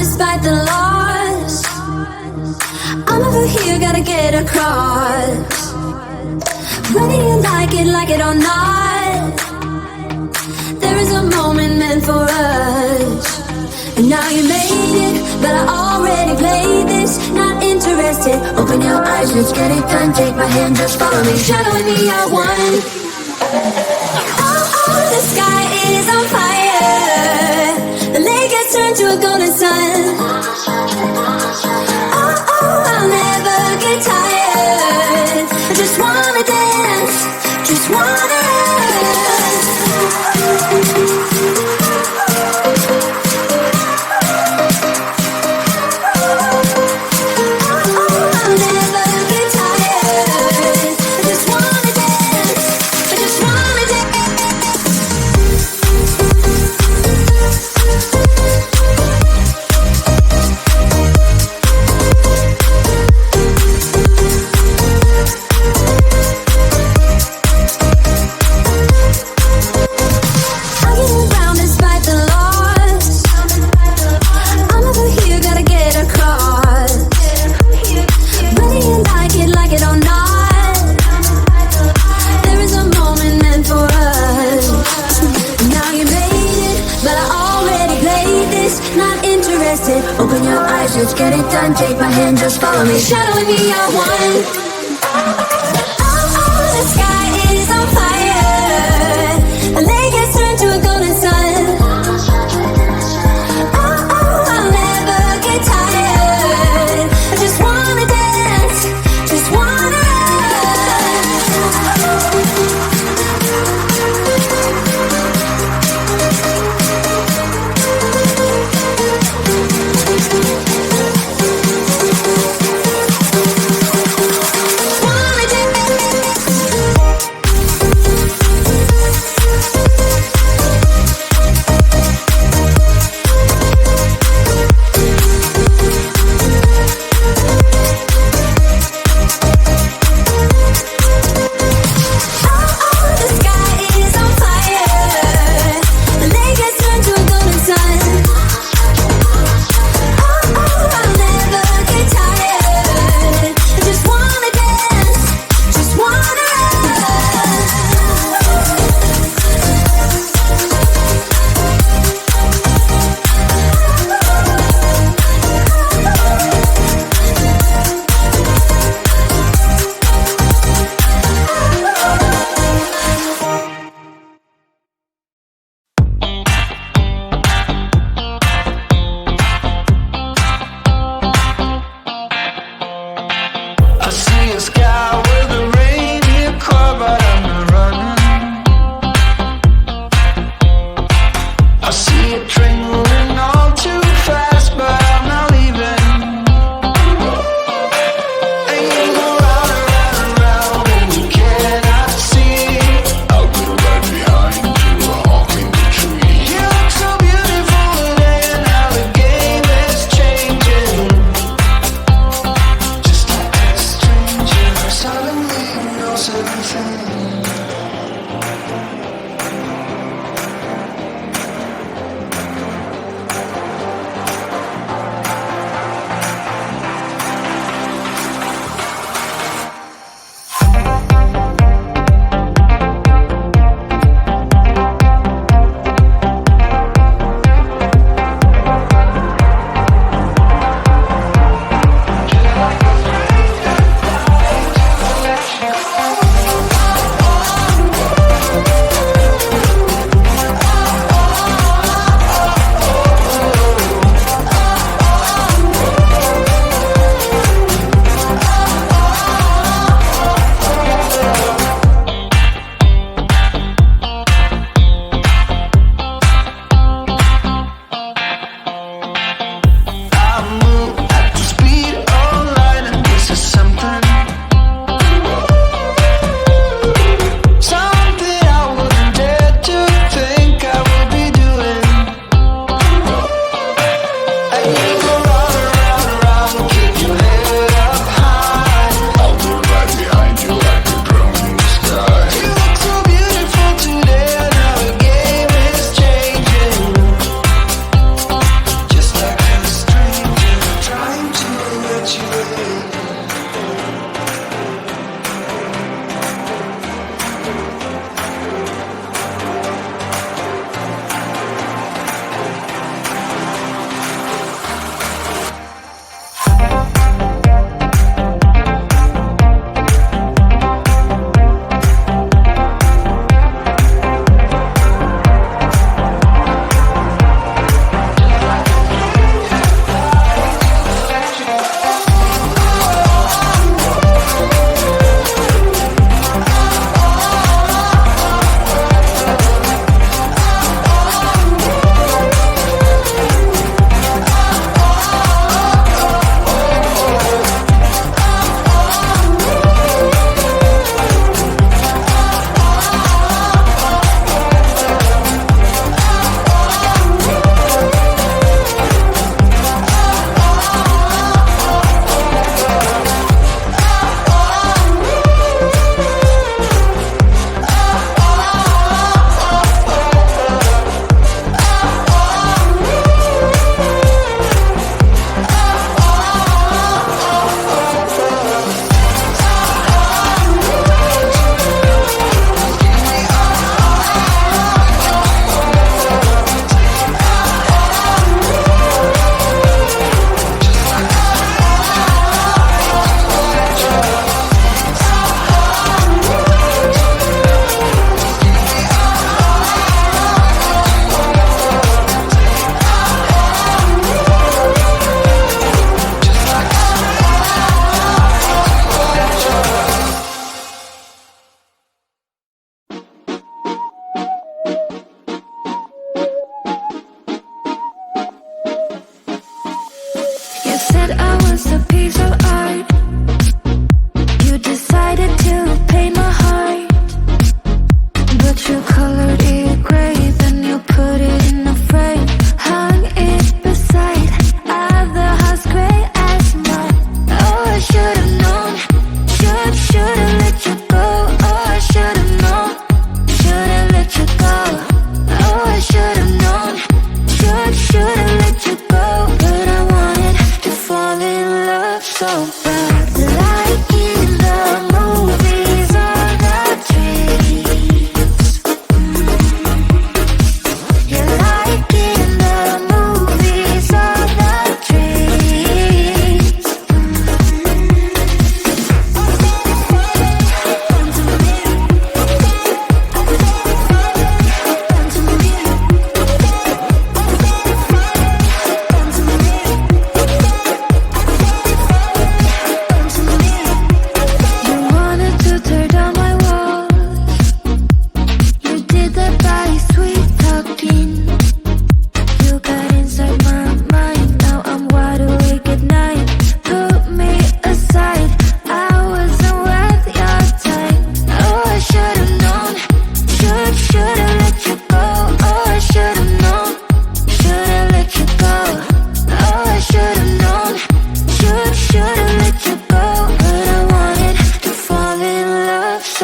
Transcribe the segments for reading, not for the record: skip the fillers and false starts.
despite the loss. I'm over here, gotta get across. Whether you like it or not, there is a moment meant for us. And now you made it, but I already played this. Not interested, open your eyes, let's get it done. Take my hand, just follow me, shadowing me, I won. Oh, the sky is on fire. The lake has turned to a golden sun. Oh, I'll never get tired. I just wanna dance, just wanna dance. Open your eyes, let's get it done. Take my hand, just follow me, shadowing me, I won. Oh, the sky is on fire. The lake has turned to a golden sun. Oh, I'll never get tired. I just wanna dance, just wanna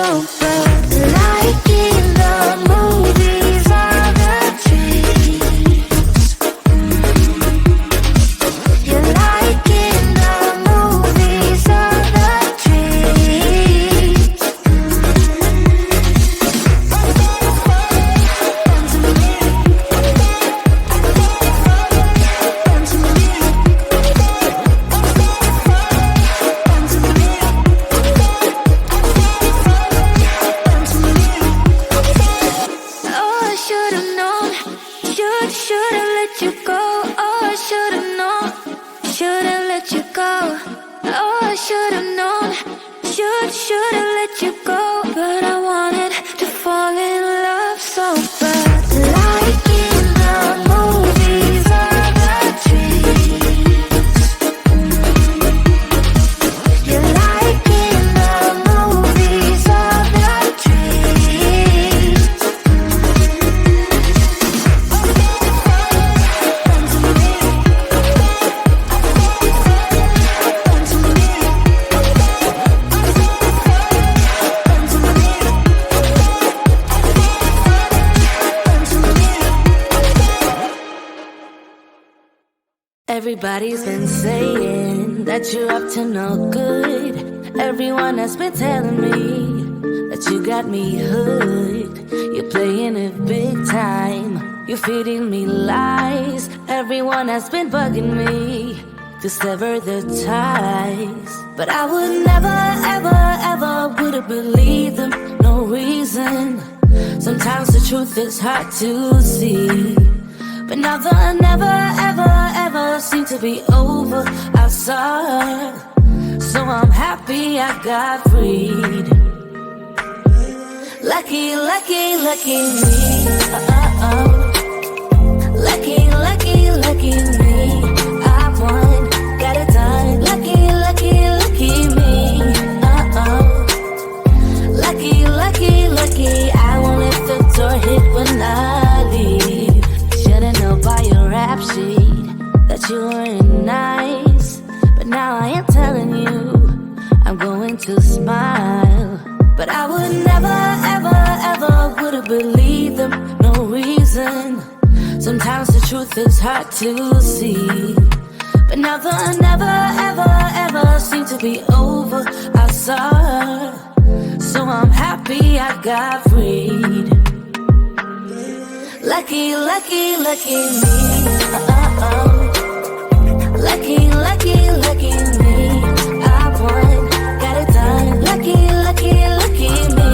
so bad. Like in the movies or the dreams. You like in the movies or the dreams. Should've let you go. Oh, I should've known. Should've let you go. Oh, I should've known. Should've let you go. But I wanted to fall in love so bad. Like in the movies or the dreams. You like in the movies or the dreams. Everybody's been saying that you're up to no good. Everyone has been telling me that you got me hooked. You're playing it big time. You're feeding me lies. Everyone has been bugging me to sever the ties. But I would never, ever, ever would have believed them. No reason. Sometimes the truth is hard to see. But now the never, ever, ever seem to be over. I saw her, so I'm happy I got freed. Lucky, lucky, lucky me. Lucky, lucky, lucky me. I won, got it done. Lucky, lucky, lucky me. Lucky, lucky, lucky. I won't let the door hit when I leave. By your rap sheet that you weren't nice, but now I am telling you I'm going to smile. But I would never, ever, ever would have believed them. No reason. Sometimes the truth is hard to see. But now the never, ever, ever seem to be over. I saw her, so I'm happy I got freed. Lucky, lucky, lucky me. Lucky, lucky, lucky me. I won, got it done. Lucky, lucky, lucky me.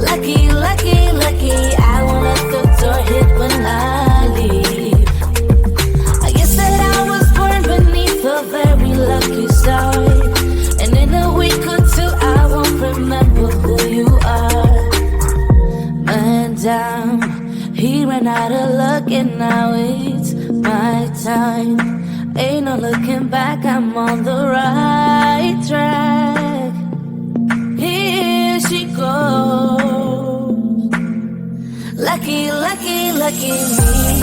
Lucky, lucky, lucky. I won't let the door hit when I leave. I guess that I was born beneath a very lucky star. And in a week or two I won't remember who you are. Down. He ran out of luck and now it's my time. Ain't no looking back, I'm on the right track. Here she goes. Lucky, lucky, lucky me.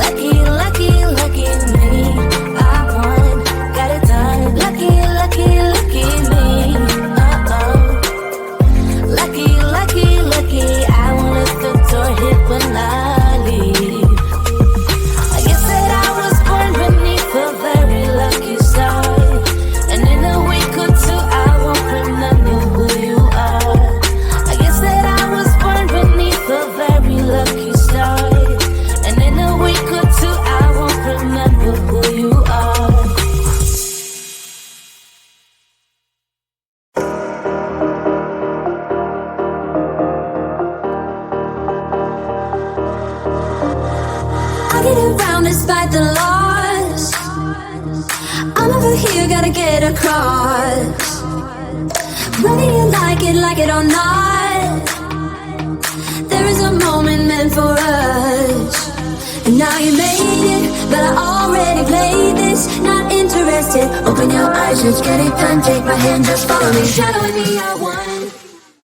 Lucky, lucky, lucky me. I won, got it done. Lucky, lucky, lucky me. Lucky, lucky, lucky. I won't let the door hit when I leave. I guess that I was born beneath a very lucky star. And in a week or two I won't remember who you are. I guess that I was born beneath a very lucky star. And in a week or two I won't remember who you are. Around despite the loss. I'm over here, gotta get across. Whether you like it or not, there is a moment meant for us. And now you made it, but I already played this. Not interested, open your eyes, let's get it done. Take my hand, just follow me, shadowing me, I want